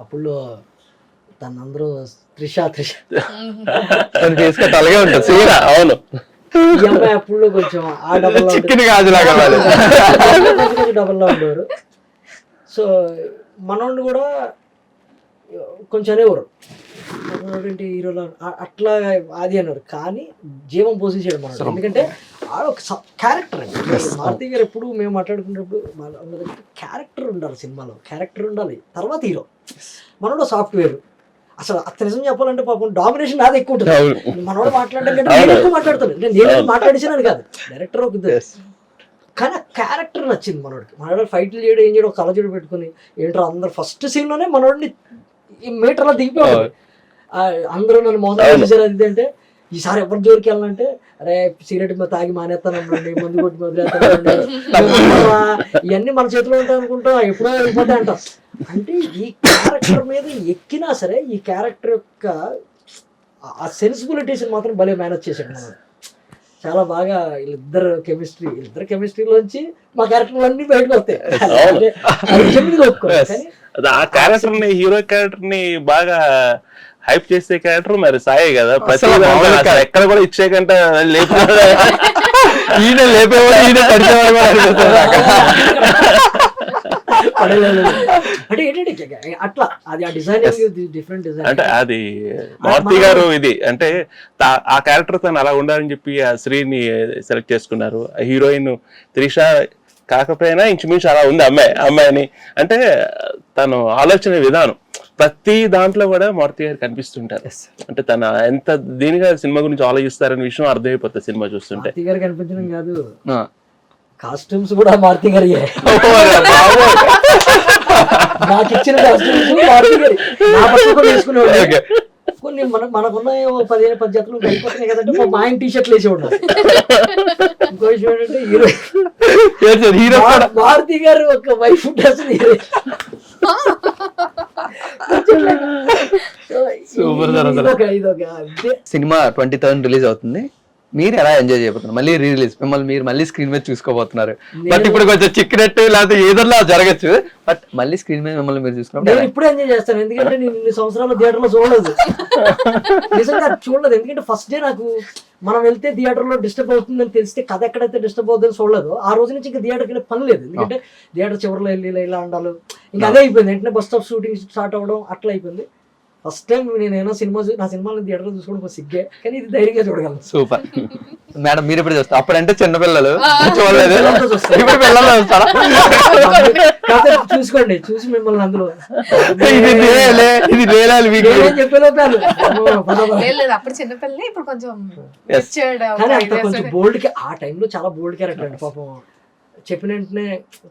Speaker 2: అప్పుడు తనందరూ త్రిష
Speaker 1: అలాగే ఉంటుంది. అవును,
Speaker 2: ఈ అమ్మాయి అప్పుడు కొంచెం ఆ డబల్ డబల్ లా ఉండేవారు. సో మనోడిని కూడా కొంచెం అనేవారు ఏంటి హీరోలో అట్లా అది అన్నారు. కానీ జీవం పోషించాడు మనోడు. ఎందుకంటే ఒక క్యారెక్టర్ అండి. మారుతి గారు ఎప్పుడు మేము మాట్లాడుకునేటప్పుడు క్యారెక్టర్ ఉండాలి, సినిమాలో క్యారెక్టర్ ఉండాలి, తర్వాత హీరో. మనోడు సాఫ్ట్వేర్. అసలు అత్త నిజం చెప్పాలంటే పాపం డామినేషన్ నాది ఎక్కువ ఉంటుంది. మనోడు మాట్లాడడం కంటే నేను ఎక్కువ మాట్లాడుతాను. నేను మాట్లాడిసాను కాదు, డైరెక్టర్ ఒక కానీ ఆ క్యారెక్టర్ నచ్చింది మనోడికి. మనోడు ఫైట్లు చేయడం ఏం చేయడం, ఒక కళ్ళజోడు పెట్టుకుని ఏంటో అందరు ఫస్ట్ సీన్లోనే మనోడిని మీటర్లో దిగిపోయాడు. అందరూ నన్ను మోసం చేశారు. అది అంటే ఈసారి ఎవరి జోలికి వెళ్ళాలంటే అరే సిగరెట్ తాగి మానేస్తానండి, మందు కొట్టి వదిలేస్తానండి, ఇవన్నీ మన చేతిలో ఉంటాయి అనుకుంటాం, ఎప్పుడో వెళ్ళిపోతాయి అంటాం. అంటే ఈ క్యారెక్టర్ మీద ఎక్కినా సరే ఈ క్యారెక్టర్ యొక్క ఆ సెన్సిబిలిటీస్ మాత్రం భలే మేనేజ్ చేశాడు మనం. చాలా బాగా వీళ్ళిద్దరు కెమిస్ట్రీలోంచి మా క్యారెక్టర్లు అన్ని బయటకు వస్తాయి.
Speaker 4: ఆ క్యారెక్టర్ ని హీరో క్యారెక్టర్ ని బాగా హైప్ చేసే క్యారెక్టర్ మరి సాయే కదా, ప్రతి
Speaker 1: అసలు మామూలు
Speaker 4: దాంట్లో
Speaker 1: కాదు.
Speaker 4: ఎక్కడ కూడా ఇచ్చేకంటే లేపు
Speaker 1: ఈయన లేపేవాడు ఈయన పడిచేవాడు కూడా అనిపిస్తుంది నాకు.
Speaker 2: అంటే ఏంటంటే అట్లా అది ఆ డిజైనింగ్ డిఫరెంట్ డిజైన్.
Speaker 4: అంటే అది మారుతి గారు ఇది అంటే ఆ క్యారెక్టర్ తను అలా ఉండాలని చెప్పి ఆ శ్రీని సెలెక్ట్ చేసుకున్నారు. హీరోయిన్ త్రిష కాకపోయినా ఇంచుమించు అలా ఉంది అమ్మాయిని. అంటే తను ఆలోచన విధానం ప్రతి దాంట్లో కూడా మారుతి గారు కనిపిస్తుంటారు. అంటే తన ఎంత దీనిగా సినిమా గురించి ఆలోచిస్తారనే విషయం అర్థమైపోతుంది సినిమా చూస్తుంటే.
Speaker 2: మారుతి గారు కనిపించడం కాదు,
Speaker 1: ఆ.
Speaker 2: కాస్ట్యూమ్స్ కూడా మారుతి గారి. నాకు ఇచ్చిన కాస్ట్యూమ్స్ మారుతి గారి. నా పక్కన కూడా వేసుకునేవాడు. కొన్ని మనకున్న 15 జతలు అయిపోతున్నాయి కదంటే మా ఆయన టీ షర్ట్లు వేసేవాడు. ఇంకో విషయం ఏంటంటే
Speaker 1: హీరో
Speaker 2: మారుతి గారు ఒక wife dress
Speaker 1: cinema 23rd release అవుతుంది. మీరు ఎలా ఎంజాయ్ చేయబోతున్నారు? మళ్ళీ రిలీజ్ మిమ్మల్ని మీరు మళ్ళీ స్క్రీన్ మీద చూసుకోబోతున్నారు. బట్ ఇప్పుడు కొంచెం చిక్కినట్టు లేకపోతే ఏదోలా జరగచ్చు, బట్ మళ్ళీ స్క్రీన్ మీద మిమ్మల్ని మీరు
Speaker 2: నేను
Speaker 1: చూసుకున్నప్పుడు
Speaker 2: ఇప్పుడే ఎంజాయ్ చేస్తాను. ఎందుకంటే నేను ఇన్ని సంవత్సరాలు థియేటర్ లో చూడలేదు, నిజంగా చూడలేదు. ఎందుకంటే ఫస్ట్ డే నాకు మనం వెళ్తే థియేటర్ లో డిస్టర్బ్ అవుతుందని తెలిస్తే కథ ఎక్కడైతే డిస్టర్బ్ అవుతుందని చూడలేదు. ఆ రోజు నుంచి ఇంకా థియేటర్కి వెళ్ళే పని లేదు. ఎందుకంటే థియేటర్ చివరిలో వెళ్ళి ఇలా ఉండాలి, ఇంకా అదే అయిపోయింది. వెంటనే బస్ స్టాప్ షూటింగ్ స్టార్ట్ అవ్వడం అట్లా అయిపోయింది. ఫస్ట్ టైం నేనైనా నా సినిమాలను థియేటర్లో చూసుకోవడం కొంచెం సిగ్గే, కానీ ఇది ధైర్యంగా చూడగలను.
Speaker 1: సూపర్. మేడం మీరు ఎప్పుడు చూస్తారు? అప్పుడంటే చిన్నపిల్లలు చూడలేదు,
Speaker 2: పిల్లలతో చూస్తాను.
Speaker 1: ఇప్పుడు పిల్లలు చూస్తారా?
Speaker 2: కాకపోతే చూసుకోండి, చూసి మిమ్మల్ని అందులో
Speaker 1: ఇది లేలాలి మీకు.
Speaker 2: నేనేం చెప్పేలోపాను.
Speaker 3: లేదు అప్పుడు చిన్నపిల్లలే, ఇప్పుడు కొంచెం
Speaker 1: Yes.
Speaker 3: matured, ఒక
Speaker 2: కానీ అంత
Speaker 3: 5 years
Speaker 2: కొంచెం బోల్డ్ ఆ టైంలో చాలా బోల్డ్ క్యారెక్టర్ అండి పాపం. చెప్పిన వెంటనే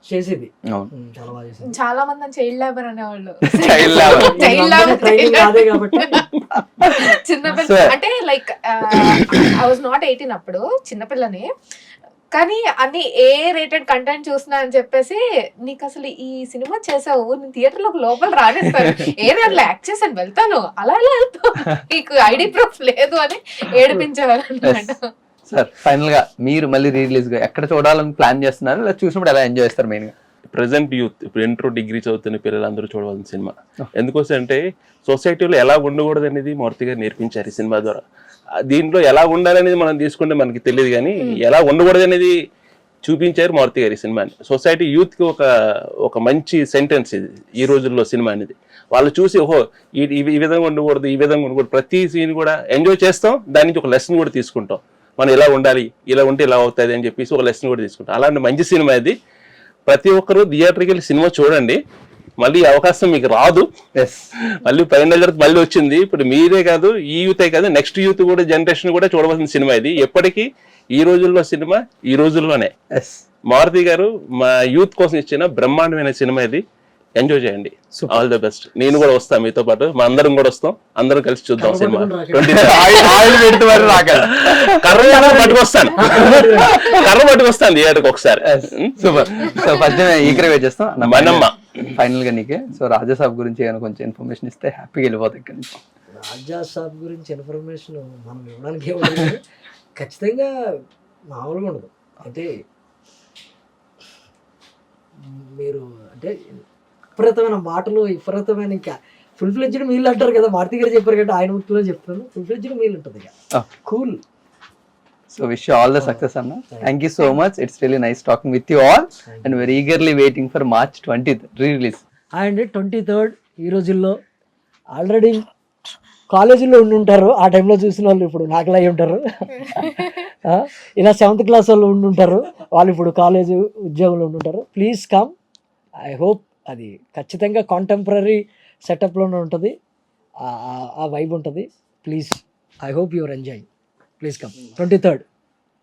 Speaker 2: చేసేది చాలా బాగా చేసేది.
Speaker 3: చాలా మంది చైల్డ్ లేబర్ అనేవాళ్ళు.
Speaker 1: Child labor.
Speaker 3: Child labor.
Speaker 2: Training అదే కాబట్టి
Speaker 3: చిన్నపిల్ల అంటే లైక్ ఐ వాజ్ నాట్ 18 అప్పుడు, చిన్నపిల్లని. కానీ అన్ని ఏ రేటెడ్ కంటెంట్ చూసినా అని చెప్పేసి, నీకు అసలు ఈ సినిమా చేసావు, నేను థియేటర్ లో లోపల రానిస్తాను, ఏది అట్లా యాక్ట్ చేసాను వెళ్తాను, అలా ఎలా వెళ్తావు, నీకు ఐడి ప్రూఫ్ లేదు అని ఏడిపించేవారు అన్నమాట.
Speaker 1: సార్ ఫైనల్ గా మీరు మళ్ళీ రిలీజ్ గా ఎక్కడ చూడాలని ప్లాన్ చేస్తున్నారు, లేదా చూసినప్పుడు ఎలా ఎంజాయ్ చేస్తారు? మెయిన్ గా
Speaker 4: ప్రెసెంట్ యూత్, ఇప్పుడు ఇంటర్ డిగ్రీ చదువుతున్న పిల్లలందరూ చూడవలసిన సినిమా. ఎందుకోసం అంటే సొసైటీలో ఎలా ఉండకూడదు అనేది మారుతి గారు నేర్పించారు ఈ సినిమా ద్వారా. దీంట్లో ఎలా ఉండాలనేది మనం తీసుకుంటే మనకి తెలియదు, కానీ ఎలా ఉండకూడదు అనేది చూపించారు మారుతి గారు ఈ సినిమాని. సొసైటీ యూత్కి ఒక మంచి సెంటెన్స్ ఇది ఈ రోజుల్లో సినిమా అనేది. వాళ్ళు చూసి ఓహో ఈ విధంగా ఉండకూడదు, ఈ విధంగా ఉండకూడదు, ప్రతి సీన్ కూడా ఎంజాయ్ చేస్తాం, దాని నుంచి ఒక లెసన్ కూడా తీసుకుంటాం. మనం ఇలా ఉండాలి, ఇలా ఉంటే ఇలా అవుతుంది అని చెప్పేసి ఒక లెసన్ కూడా తీసుకుంటాం. అలాంటి మంచి సినిమా ఇది. ప్రతి ఒక్కరు థియేటర్కి వెళ్ళి సినిమా చూడండి. మళ్ళీ అవకాశం మీకు రాదు, మళ్ళీ పైన మళ్ళీ వచ్చింది. ఇప్పుడు మీరే కాదు, ఈ యూతే కాదు, నెక్స్ట్ యూత్ కూడా జనరేషన్ కూడా చూడవలసిన సినిమా ఇది. ఎప్పటికీ ఈ రోజుల్లో సినిమా ఈ రోజుల్లోనే. మారుతి గారు మా యూత్ కోసం ఇచ్చిన బ్రహ్మాండమైన సినిమా ఇది. ఎంజాయ్ చేయండి. All the best. నేను కూడా వస్తాను మీతో పాటు, మా అందరం కూడా వస్తాం, అందరం కలిసి చూద్దాం సినిమా. కర్ర పట్టుకొస్తాను థియేటర్కి ఒకసారి.
Speaker 1: Super. So first eager wait చేస్తాం.
Speaker 4: మనమ్మ
Speaker 1: ఫైనల్ గా నీకే సో రాజా సాబ్ గురించి ఏమైనా కొంచెం ఇన్ఫర్మేషన్ ఇస్తే హ్యాపీగా వెళ్ళిపోతాయి ఇక్కడ నుంచి.
Speaker 2: రాజా సాబ్ గురించి ఇన్ఫర్మేషన్ మనం ఇవ్వడానికి ఏముండదు, ఖచ్చితంగా మామూలుగా ఉండదు. అంటే మీరు అంటే విపరీతమైన మాటలు, విపరీతమైన ఇంకా ఫుల్ ఫ్లెడ్జ్డ్ మీల్ అంటారు కదా, మారుతి గారు చెప్పారు కదా, ఆయన వృత్తిలో చెప్తాను, ఫుల్ ఫ్లెడ్జ్డ్ మీల్ ఉంటుంది ఇక cool.
Speaker 1: So wish you all the success, Anna. Thank you so much. It's really nice talking with you all, and we're eagerly waiting for March 20th re-release.
Speaker 2: And 23rd ఈ రోజుల్లో already కాలేజీలో ఉండి ఉంటారు. ఆ టైంలో చూసిన వాళ్ళు ఇప్పుడు నాకులా అయి ఉంటారు. ఇలా 7th క్లాస్ వాళ్ళు ఉండి ఉంటారు, వాళ్ళు ఇప్పుడు కాలేజీ ఉద్యోగంలో ఉండి ఉంటారు. Please come. ఐ హోప్ అది ఖచ్చితంగా కాంటెంపరీ సెటప్లోనే ఉంటుంది, ఆ వైబ్ ఉంటుంది. Please, I hope your enjoy. Please come 23rd.